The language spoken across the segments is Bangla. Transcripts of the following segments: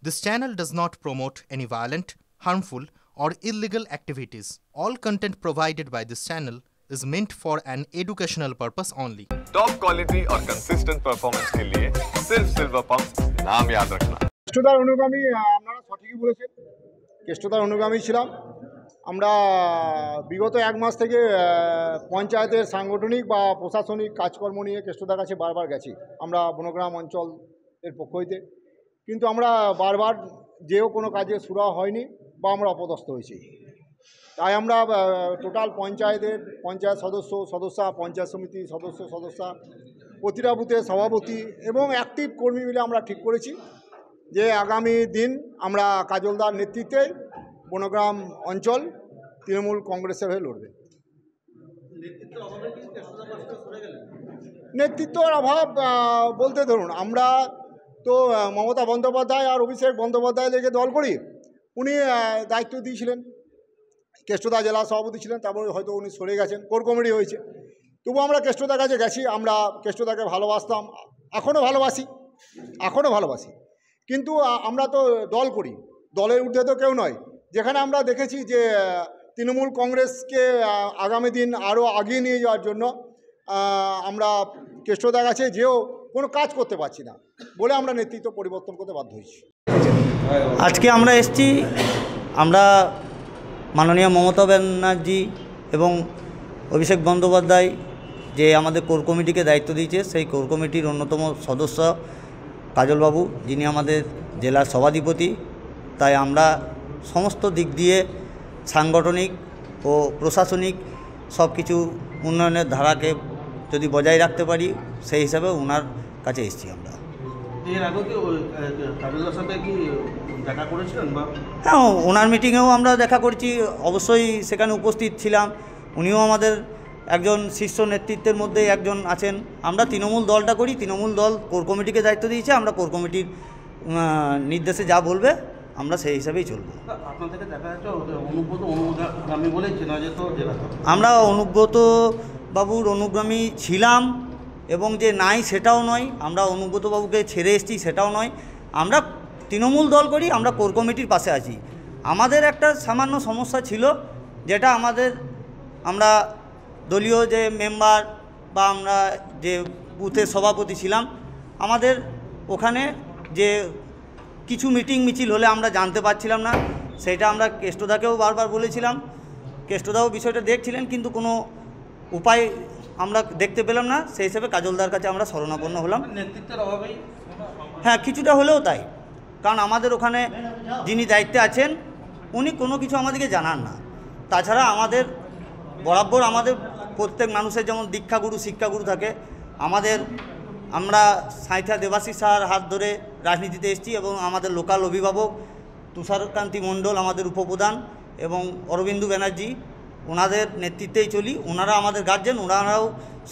This channel does not promote any violent, harmful, or illegal activities. All content provided by this channel is meant for an educational purpose only. Top quality और कंसिस्टेंट परफॉर्मेंस के लिए सिर्फ सिल्वर पंप नाम याद रखना। কেষ্টদার অনুগামী আপনারা সঠিকই বলেছেন। কেষ্টদার অনুগামী ছিলাম আমরা বিগত এক মাস থেকে পঞ্চায়েতের সাংগঠনিক বা প্রশাসনিক কাজকর্ম নিয়ে কেষ্টদার কাছে বারবার গেছি আমরা বনগ্রাম অঞ্চলের পক্ষ হইতে, কিন্তু আমরা বারবার যেও কোনো কাজে সুরা হয়নি বা আমরা অপদস্থ হয়েছি। তাই আমরা টোটাল পঞ্চায়েত সদস্যা, পঞ্চায়েত সমিতি সদস্যা, প্রতিটা বুথের সভাপতি এবং অ্যাক্টিভ কর্মী মিলে আমরা ঠিক করেছি যে আগামী দিন আমরা কাজলদার নেতৃত্বে বনগ্রাম অঞ্চল তৃণমূল কংগ্রেসের হয়ে লড়বে। নেতৃত্বের অভাব বলতে ধরুন আমরা তো মমতা বন্দ্যোপাধ্যায় আর অভিষেক বন্দ্যোপাধ্যায় লেগে দল করি, উনি দায়িত্ব দিয়েছিলেন, কেষ্টদা জেলা সভাপতি ছিলেন, তারপরে হয়তো উনি সরে গেছেন, কোর কমিটি হয়েছে। তবু আমরা কেষ্টদার কাছে গেছি, আমরা কেষ্টদাকে ভালোবাসতাম, এখনও ভালোবাসি, কিন্তু আমরা তো দল করি, দলের ঊর্ধ্বে তো কেউ নয়। যেখানে আমরা দেখেছি যে তৃণমূল কংগ্রেসকে আগামী দিন আরও এগিয়ে নিয়ে যাওয়ার জন্য আমরা কেষ্টদার কাছে যেও কোনো কাজ করতে পারছি না বলে আমরা নেতৃত্ব পরিবর্তন করতে বাধ্য হয়েছি। আজকে আমরা এসেছি, আমরা মাননীয় মমতা ব্যানার্জি এবং অভিষেক বন্দ্যোপাধ্যায় যে আমাদের কোর কমিটিকে দায়িত্ব দিয়েছে, সেই কোর কমিটির অন্যতম সদস্য কাজলবাবু, যিনি আমাদের জেলার সভাধিপতি। তাই আমরা সমস্ত দিক দিয়ে সাংগঠনিক ও প্রশাসনিক সব কিছু উন্নয়নের ধারাকে যদি বজায় রাখতে পারি, সেই হিসাবে ওনার কাছে এসেছি আমরা। এর আগে কি কাজলদার সাথে কি দেখা করেছিলেন? হ্যাঁ, ওনার মিটিংয়েও আমরা দেখা করছি, অবশ্যই সেখানে উপস্থিত ছিলাম। উনিও আমাদের একজন শীর্ষ নেতৃত্বের মধ্যে একজন আছেন। আমরা তৃণমূল দলটা করি, তৃণমূল দল কোর কমিটিকে দায়িত্ব দিয়েছে, আমরা কোর কমিটির নির্দেশে যা বলবে আমরা সেই হিসাবেই চলব। আপনাদের দেখা যাচ্ছে অনুগামী বলেই চেনা যেত জেলা। আমরা অনুব্রত বাবুর অনুগামী ছিলাম এবং যে নাই সেটাও নয়, আমরা অনুব্রত বাবুকে ছেড়ে এসেছি সেটাও নয়। আমরা তৃণমূল দল করি, আমরা কোর কমিটির পাশে আছি। আমাদের একটা সামান্য সমস্যা ছিল, যেটা আমরা দলীয় যে মেম্বার বা আমরা যে বুথের সভাপতি ছিলাম, আমাদের ওখানে যে কিছু মিছিল হলে আমরা জানতে পারছিলাম না, সেটা আমরা কেষ্টদাকেও বারবার বলেছিলাম। কেষ্টদাও বিষয়টা দেখছিলেন, কিন্তু কোনো উপায় আমরা দেখতে পেলাম না। সেই হিসেবে কাজলদার কাছে আমরা শরণাপন্ন হলাম। নেতৃত্বের অভাবেই? হ্যাঁ, কিছুটা হলেও তাই, কারণ আমাদের ওখানে যিনি দায়িত্বে আছেন উনি কোনো কিছু আমাদেরকে জানান না। তাছাড়া আমাদের বরাবর আমাদের প্রত্যেক মানুষের যেমন দীক্ষাগুরু শিক্ষাগুরু থাকে, আমরা সাঁইথিয়া দেবাশিস স্যার হাত ধরে রাজনীতিতে এসেছি এবং আমাদের লোকাল অভিভাবক তুষারকান্তি মণ্ডল আমাদের উপপ্রধান এবং অরবিন্দু ব্যানার্জি, ওনাদের নেতৃত্বেই চলি। ওনারা আমাদের গার্জেন, ওনারাও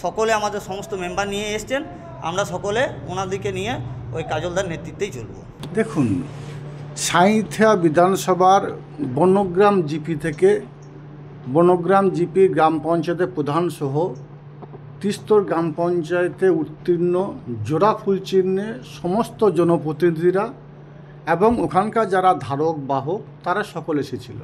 সকলে আমাদের সমস্ত মেম্বার নিয়ে এসছেন। আমরা সকলে ওনাদেরকে নিয়ে ওই কাজলদার নেতৃত্বেই চলব। দেখুন, সাঁইথিয়া বিধানসভার বনগ্রাম জিপি থেকে বনগ্রাম জিপি গ্রাম পঞ্চায়েতের প্রধানসহ তিস্তর গ্রাম পঞ্চায়েতে উত্তীর্ণ জোড়া ফুল চিহ্নে সমস্ত জনপ্রতিনিধিরা এবং ওখানকার যারা ধারক বাহক তারা সকলে এসেছিল।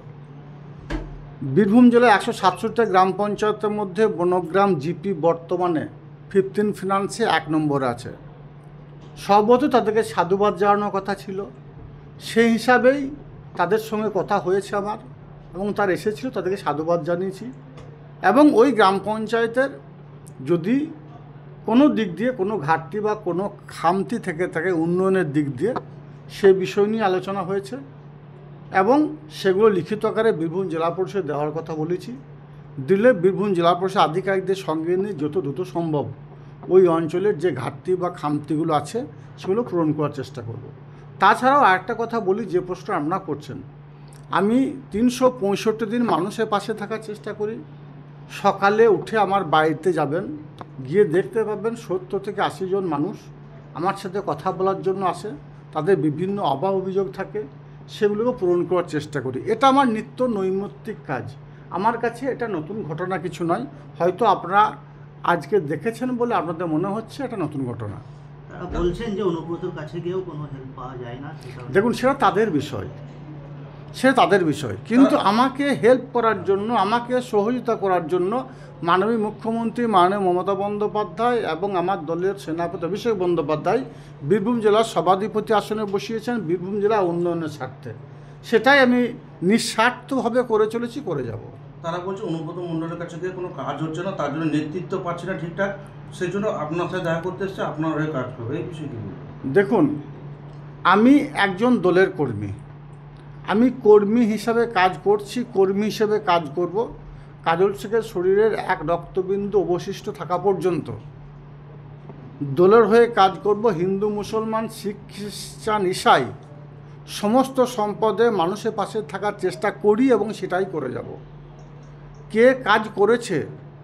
বীরভূম জেলার 167টা গ্রাম পঞ্চায়েতের মধ্যে বনগ্রাম জিপি বর্তমানে 15 ফিনান্সে 1 নম্বরে আছে। সর্বত তাদেরকে সাধুবাদ জানানোর কথা ছিল, সেই হিসাবেই তাদের সঙ্গে কথা হয়েছে আমার, এবং তারা এসেছিল, তাদেরকে সাধুবাদ জানিয়েছি। এবং ওই গ্রাম পঞ্চায়েতের যদি কোনো দিক দিয়ে কোনো ঘাটতি বা কোনো খামতি থেকে থাকে উন্নয়নের দিক দিয়ে, সে বিষয় নিয়ে আলোচনা হয়েছে এবং সেগুলো লিখিত আকারে বীরভূম জেলা পরিষদে দেওয়ার কথা বলেছি। দিলে বীরভূম জেলা পরিষদ আধিকারিকদের সঙ্গে নিয়ে যত দ্রুত সম্ভব ওই অঞ্চলের যে ঘাটতি বা খামতিগুলো আছে সেগুলো পূরণ করার চেষ্টা করব। তাছাড়াও আরেকটা কথা বলি, যে প্রশ্ন আপনারা করছেন, আমি 365 দিন মানুষের পাশে থাকার চেষ্টা করি। সকালে উঠে আমার বাড়িতে যাবেন, গিয়ে দেখতে পাবেন 70 থেকে 80 জন মানুষ আমার সাথে কথা বলার জন্য আসে। তাদের বিভিন্ন অভাব অভিযোগ থাকে, সেগুলোকে পূরণ করার চেষ্টা করি। এটা আমার নিত্য নৈমিত্তিক কাজ। আমার কাছে এটা নতুন ঘটনা কিছু নয়। হয়তো আপনারা আজকে দেখেছেন বলে আপনাদের মনে হচ্ছে এটা নতুন ঘটনা। তারা বলছেন যে অনুব্রতর কাছে গিয়েও কোনো হেল্প পাওয়া যায় না। দেখুন, সেটা তাদের বিষয়, কিন্তু আমাকে হেল্প করার জন্য, আমাকে সহযোগিতা করার জন্য মাননীয় মুখ্যমন্ত্রী মাননীয় মমতা বন্দ্যোপাধ্যায় এবং আমার দলের সেনাপতি অভিষেক বন্দ্যোপাধ্যায় বীরভূম জেলার সভাধিপতি আসনে বসিয়েছেন বীরভূম জেলা উন্নয়নের স্বার্থে। সেটাই আমি নিঃস্বার্থভাবে করে চলেছি, করে যাব। তারা বলছে অনুব্রত মণ্ডলের কাছে গিয়ে কোনো কাজ হচ্ছে না, তার জন্য নেতৃত্ব পাচ্ছে না ঠিকঠাক, সেই জন্য আপনার সাথে দেখা করতে এসছে, আপনার হয়ে কাজ করবে। এই বিষয়টি দেখুন, আমি একজন দলের কর্মী, আমি কর্মী হিসাবে কাজ করছি, কর্মী হিসেবে কাজ করব। কাজল শেখের শরীরের এক রক্তবিন্দু অবশিষ্ট থাকা পর্যন্ত দলের হয়ে কাজ করব। হিন্দু, মুসলমান, শিখ, খ্রিস্টান, ঈসাই সমস্ত সম্পদে মানুষের পাশে থাকার চেষ্টা করি এবং সেটাই করে যাব। কে কাজ করেছে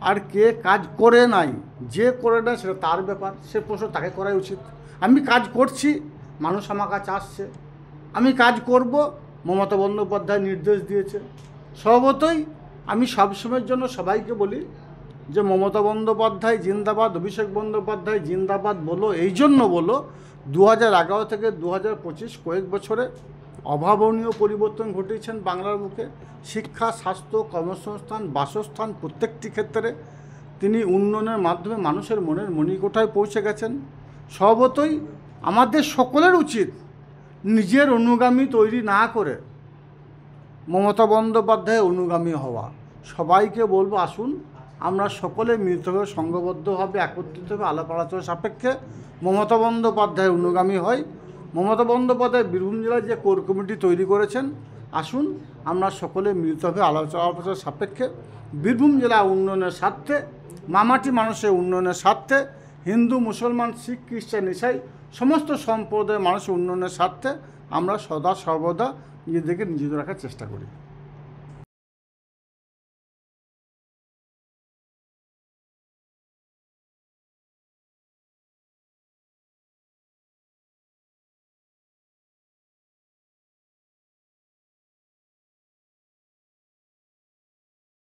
আর কে কাজ করে নাই, যে করে না সেটা তার ব্যাপার, সে প্রশ্ন তাকে করাই উচিত। আমি কাজ করছি, মানুষ আমার কাছে আসছে, আমি কাজ করব। মমতা বন্দ্যোপাধ্যায় নির্দেশ দিয়েছে। স্বভাবতই আমি সবসময়ের জন্য সবাইকে বলি যে মমতা বন্দ্যোপাধ্যায় জিন্দাবাদ, অভিষেক বন্দ্যোপাধ্যায় জিন্দাবাদ বলো। এই জন্য বলো, 2011 থেকে 2025 কয়েক বছরে অভাবনীয় পরিবর্তন ঘটিয়েছেন বাংলার বুকে। শিক্ষা, স্বাস্থ্য, কর্মসংস্থান, বাসস্থান প্রত্যেকটি ক্ষেত্রে তিনি উন্নয়নের মাধ্যমে মানুষের মনের মণিকোঠায় পৌঁছে গেছেন। স্বভাবতই আমাদের সকলের উচিত নিজের অনুগামী তৈরি না করে মমতা বন্দ্যোপাধ্যায়ের অনুগামী হওয়া। সবাইকে বলবো, আসুন আমরা সকলে মিলিতভাবে সংঘবদ্ধভাবে একত্রিতভাবে আলাপ আলোচনা সাপেক্ষে মমতা বন্দ্যোপাধ্যায়ের অনুগামী হয়। মমতা বন্দ্যোপাধ্যায় বীরভূম জেলায় যে কোর কমিটি তৈরি করেছেন, আসুন আমরা সকলে মিলিতভাবে আলোচনা সাপেক্ষে বীরভূম জেলা উন্নয়নের স্বার্থে, মামাটি মানুষের উন্নয়নের স্বার্থে, হিন্দু, মুসলমান, শিখ, খ্রিস্টান, ঈসাই সমস্ত সম্প্রদায়ের মানুষের উন্নয়নের স্বার্থে আমরা সদা সর্বদা নিজেদেরকে নিয়োজিত রাখার চেষ্টা করি।